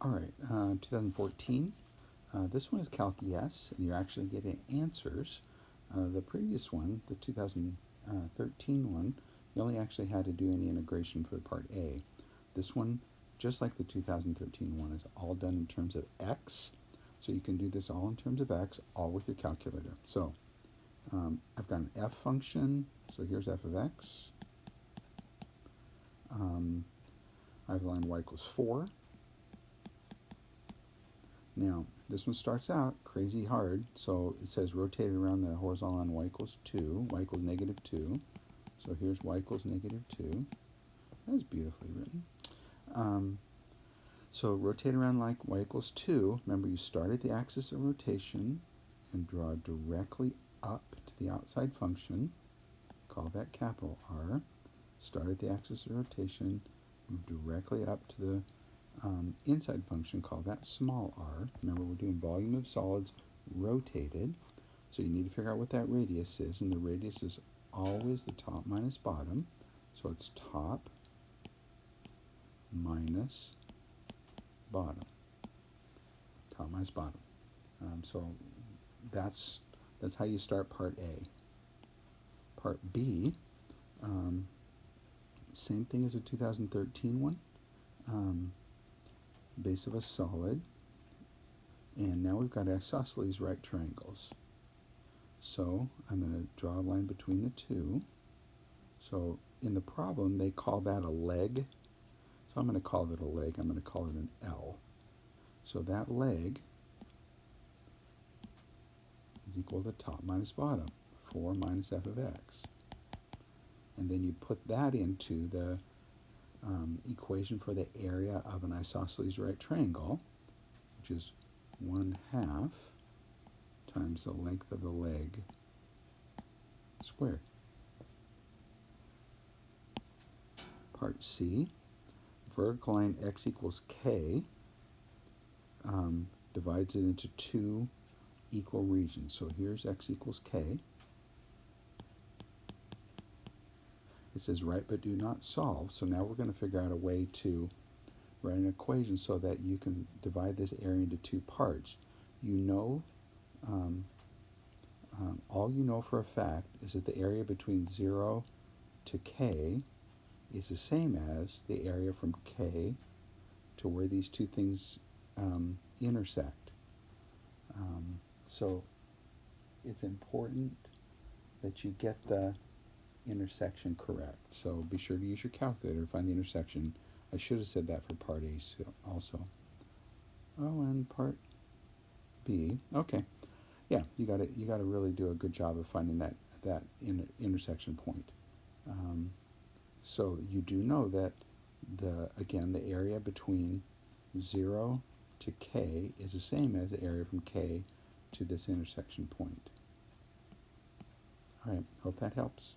All right, 2014. This one is Calc Yes, and you're actually getting answers. The previous one, the 2013 one, you only actually had to do any integration for part A. This one, just like the 2013 one, is all done in terms of x. So you can do this all in terms of x, all with your calculator. So I've got an f function, so here's f of x. I have line y equals 4. Now, this one starts out crazy hard, so it says rotate around the horizontal line y equals 2, y equals negative 2. So here's y equals negative 2. That's beautifully written. So rotate around like y equals 2. Remember, you start at the axis of rotation and draw directly up to the outside function. Call that capital R. Start at the axis of rotation, move directly up to the inside function, call that small r. Remember, we're doing volume of solids rotated, so you need to figure out what that radius is, and the radius is always the top minus bottom, so it's top minus bottom. Top minus bottom. So that's how you start part A. Part B, same thing as the 2013 one. Base of a solid, and now we've got isosceles right triangles. So I'm going to draw a line between the two. So in the problem they call that a leg, so I'm going to call it a leg. I'm going to call it an L. So that leg is equal to top minus bottom, 4 minus f of x. And then you put that into the equation for the area of an isosceles right triangle, which is 1/2 times the length of the leg squared. Part C, vertical line x equals k divides it into two equal regions. So here's x equals k. It says write but do not solve. So now we're going to figure out a way to write an equation so that you can divide this area into two parts. You know, all you know for a fact is that the area between 0 to k is the same as the area from k to where these two things intersect. So it's important that you get the intersection correct. So be sure to use your calculator to find the intersection. I should have said that for part A also. Oh, and part B. Okay. Yeah, you got to really do a good job of finding that intersection point. So you do know that the area between 0 to k is the same as the area from k to this intersection point. All right, hope that helps.